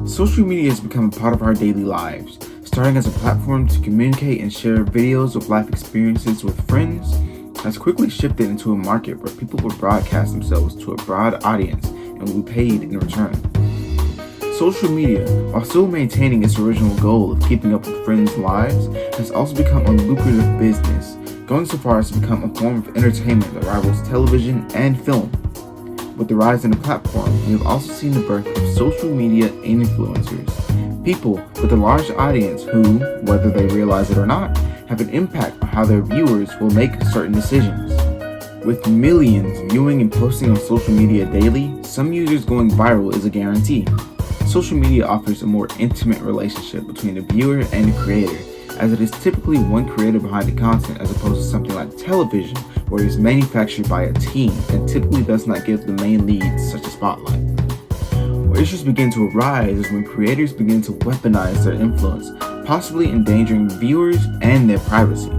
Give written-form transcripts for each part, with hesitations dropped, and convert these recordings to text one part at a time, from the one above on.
Social media has become a part of our daily lives, starting as a platform to communicate and share videos of life experiences with friends, has quickly shifted into a market where people will broadcast themselves to a broad audience and will be paid in return. Social media, while still maintaining its original goal of keeping up with friends' lives, has also become a lucrative business, going so far as to become a form of entertainment that rivals television and film. With the rise in the platform, we have also seen the birth of social media influencers, people with a large audience who, whether they realize it or not, have an impact on how their viewers will make certain decisions. With millions viewing and posting on social media daily, some users going viral is a guarantee. Social media offers a more intimate relationship between the viewer and the creator, as it is typically one creator behind the content as opposed to something like television, where it is manufactured by a team and typically does not give the main leads such a spotlight. Where issues begin to arise is when creators begin to weaponize their influence, possibly endangering viewers and their privacy.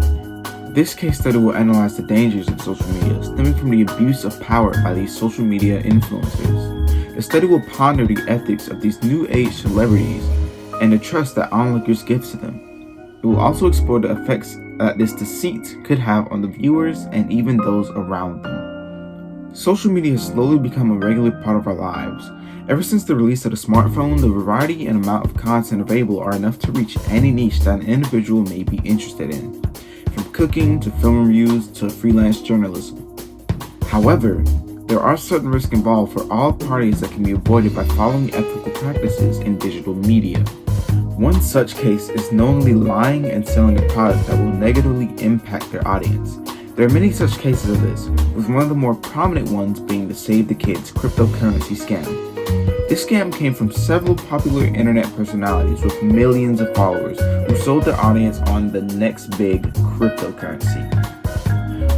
This case study will analyze the dangers of social media stemming from the abuse of power by these social media influencers. The study will ponder the ethics of these new age celebrities and the trust that onlookers give to them. It will also explore the effects that this deceit could have on the viewers and even those around them. Social media has slowly become a regular part of our lives. Ever since the release of the smartphone, the variety and amount of content available are enough to reach any niche that an individual may be interested in, from cooking to film reviews to freelance journalism. However, there are certain risks involved for all parties that can be avoided by following ethical practices in digital media. One such case is knowingly lying and selling a product that will negatively impact their audience. There are many such cases of this, with one of the more prominent ones being the Save the Kids cryptocurrency scam. This scam came from several popular internet personalities with millions of followers who sold their audience on the next big cryptocurrency.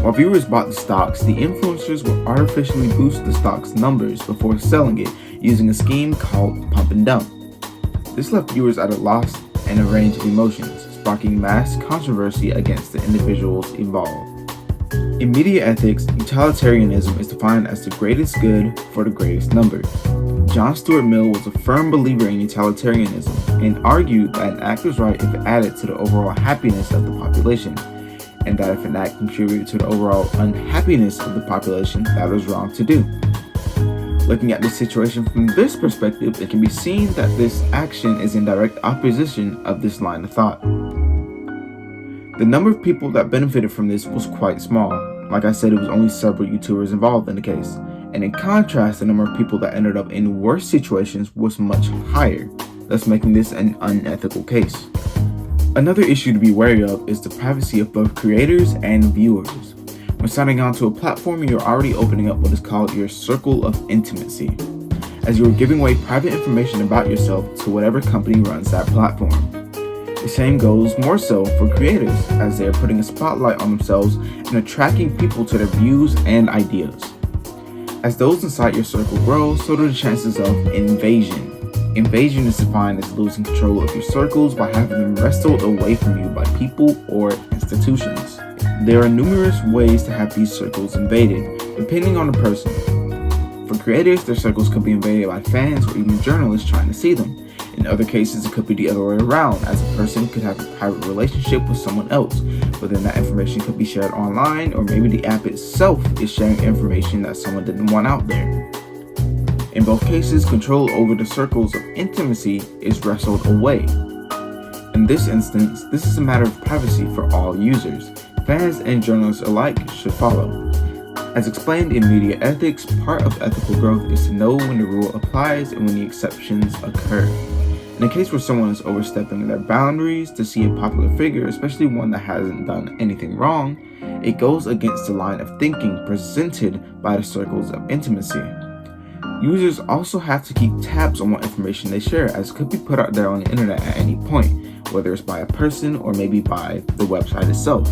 While viewers bought the stocks, the influencers would artificially boost the stock's numbers before selling it using a scheme called pump and dump. This left viewers at a loss and a range of emotions, sparking mass controversy against the individuals involved. In media ethics, utilitarianism is defined as the greatest good for the greatest number. John Stuart Mill was a firm believer in utilitarianism and argued that an act was right if it added to the overall happiness of the population, and that if an act contributed to the overall unhappiness of the population, that was wrong to do. Looking at this situation from this perspective, it can be seen that this action is in direct opposition of this line of thought. The number of people that benefited from this was quite small. Like I said, it was only several YouTubers involved in the case. And in contrast, the number of people that ended up in worse situations was much higher, thus making this an unethical case. Another issue to be wary of is the privacy of both creators and viewers. When signing on to a platform, you're already opening up what is called your circle of intimacy, as you are giving away private information about yourself to whatever company runs that platform. The same goes more so for creators, as they are putting a spotlight on themselves and attracting people to their views and ideas. As those inside your circle grow, so do the chances of invasion. Invasion is defined as losing control of your circles by having them wrestled away from you by people or institutions. There are numerous ways to have these circles invaded, depending on the person. For creators, their circles could be invaded by fans or even journalists trying to see them. In other cases, it could be the other way around, as a person could have a private relationship with someone else, but then that information could be shared online, or maybe the app itself is sharing information that someone didn't want out there. In both cases, control over the circles of intimacy is wrestled away. In this instance, this is a matter of privacy for all users. Fans and journalists alike should follow. As explained in media ethics, part of ethical growth is to know when the rule applies and when the exceptions occur. In a case where someone is overstepping their boundaries to see a popular figure, especially one that hasn't done anything wrong, it goes against the line of thinking presented by the circles of intimacy. Users also have to keep tabs on what information they share, as it could be put out there on the internet at any point, whether it's by a person or maybe by the website itself.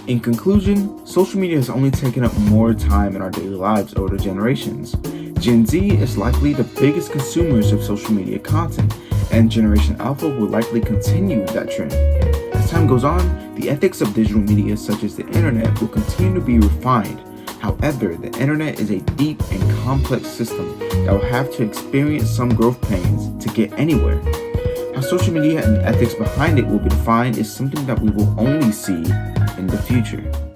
In conclusion, social media has only taken up more time in our daily lives over the generations. Gen Z is likely the biggest consumers of social media content, and Generation Alpha will likely continue that trend. As time goes on, the ethics of digital media such as the internet will continue to be refined. However, the internet is a deep and complex system that will have to experience some growth pains to get anywhere. How social media and the ethics behind it will be defined is something that we will only see in the future.